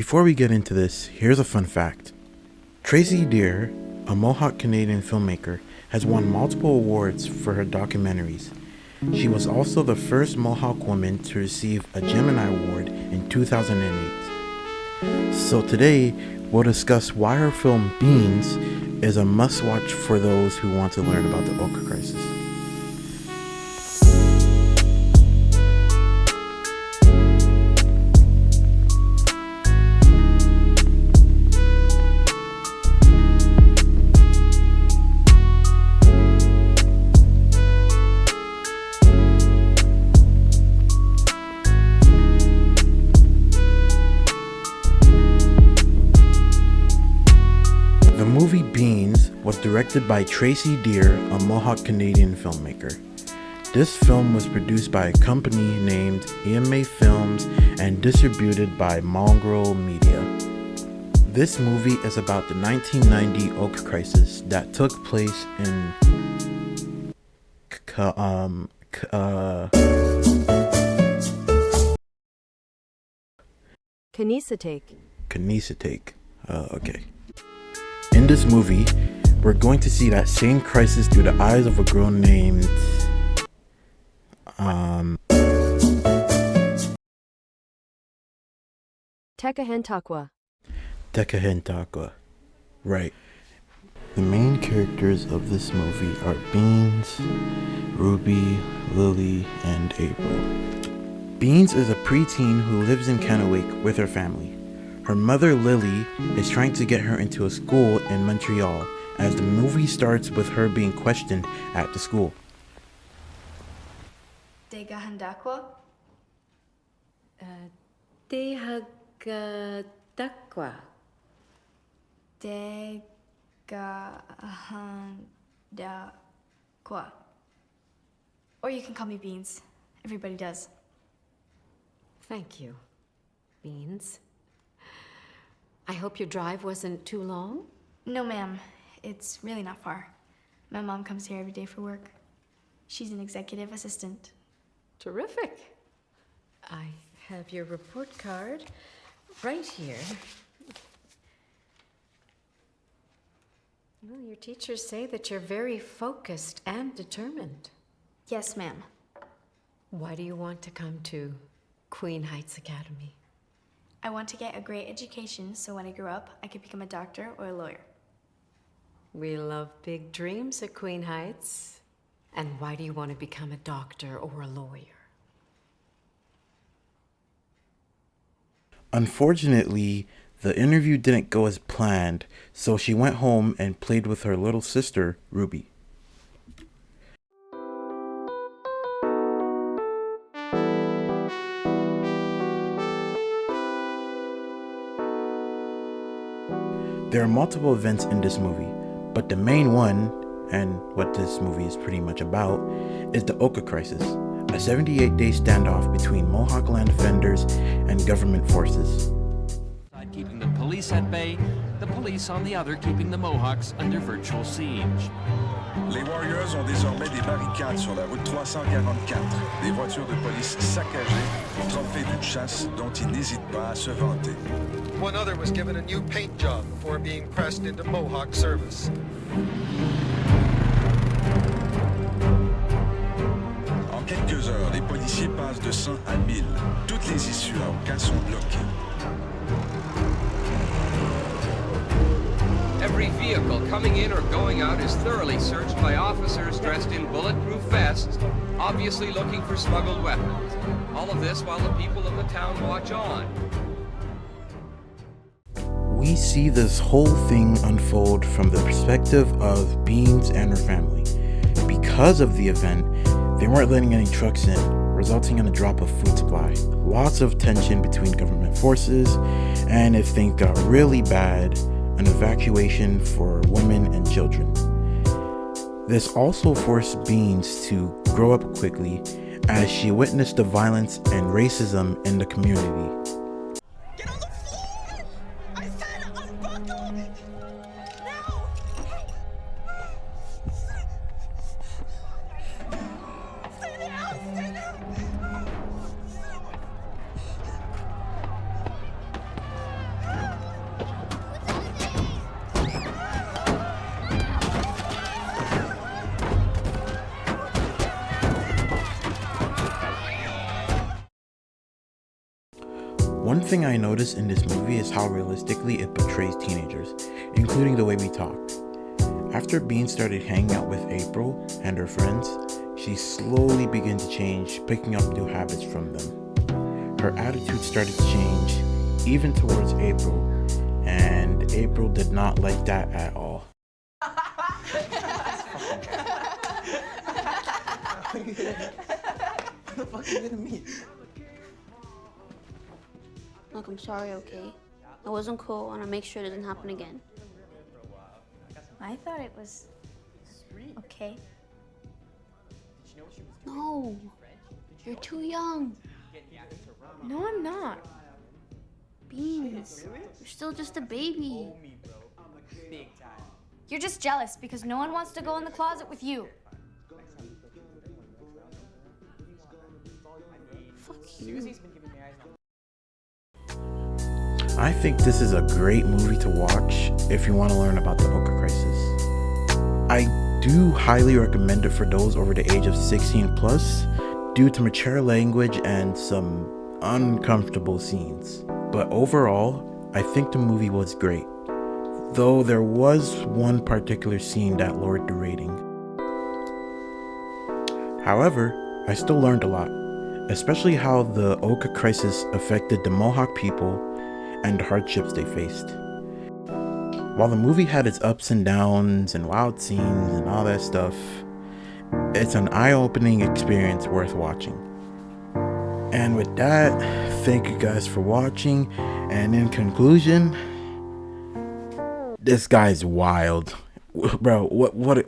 Before we get into this, here's a fun fact. Tracey Deer, a Mohawk Canadian filmmaker, has won multiple awards for her documentaries. She was also the first Mohawk woman to receive a Gemini Award in 2008. So today, we'll discuss why her film Beans is a must-watch for those who want to learn about the Ochre Crisis. The movie Beans was directed by Tracey Deer, a Mohawk Canadian filmmaker. This film was produced by a company named EMA Films and distributed by Mongrel Media. This movie is about the 1990 Ochre Crisis that took place in Kanesatake. Okay. In this movie, we're going to see that same crisis through the eyes of a girl named Tekahentakwa. Right. The main characters of this movie are Beans, Ruby, Lily, and April. Beans is a preteen who lives in Kennewick with her family. Her mother, Lily, is trying to get her into a school in Montreal, as the movie starts with her being questioned at the school. Tegahandakwa? Tehagadakwa. Tegahandakwa. Or you can call me Beans. Everybody does. Thank you, Beans. I hope your drive wasn't too long? No, ma'am. It's really not far. My mom comes here every day for work. She's an executive assistant. Terrific. I have your report card right here. Well, your teachers say that you're very focused and determined. Yes, ma'am. Why do you want to come to Queen Heights Academy? I want to get a great education so when I grow up, I could become a doctor or a lawyer. We love big dreams at Queen Heights. And why do you want to become a doctor or a lawyer? Unfortunately, the interview didn't go as planned, so she went home and played with her little sister, Ruby. There are multiple events in this movie, but the main one, and what this movie is pretty much about, is the Ochre Crisis, a 78-day standoff between Mohawk land defenders and government forces. Keeping the police at bay, the police on the other keeping the Mohawks under virtual siege. Les Warriors ont désormais des barricades sur la route 344, des voitures de police saccagées, trophées d'une chasse dont ils n'hésitent pas à se vanter. One other was given a new paint job before being pressed into Mohawk service. En quelques heures, les policiers passent de 100 à 1000. Toutes les issues à Oka sont bloquées. Every vehicle coming in or going out is thoroughly searched by officers dressed in bulletproof vests, obviously looking for smuggled weapons. All of this while the people of the town watch on. We see this whole thing unfold from the perspective of Beans and her family. Because of the event, they weren't letting any trucks in, resulting in a drop of food supply. Lots of tension between government forces, and if things got really bad, an evacuation for women and children. This also forced Beans to grow up quickly as she witnessed the violence and racism in the community. Get on the floor! I said unbuckle! Now! Stay down! Stay down! thing I noticed in this movie is how realistically it portrays teenagers, including the way we talk. After Bean started hanging out with April and her friends, she slowly began to change, picking up new habits from them. Her attitude started to change, even towards April, and April did not like that at all. Look, I'm sorry, okay? It wasn't cool, and I'll make sure it doesn't happen again. I thought it was okay. No, you're too young. No, I'm not. Beans, you're still just a baby. You're just jealous because no one wants to go in the closet with you. Fuck you. I think this is a great movie to watch if you want to learn about the Oka crisis. I do highly recommend it for those over the age of 16 plus due to mature language and some uncomfortable scenes. But overall, I think the movie was great, though there was one particular scene that lowered the rating. However, I still learned a lot, especially how the Oka crisis affected the Mohawk people and the hardships they faced. While the movie had its ups and downs and wild scenes and all that stuff, it's an eye-opening experience worth watching. And with that, thank you guys for watching, and in conclusion, this guy's wild. Bro, what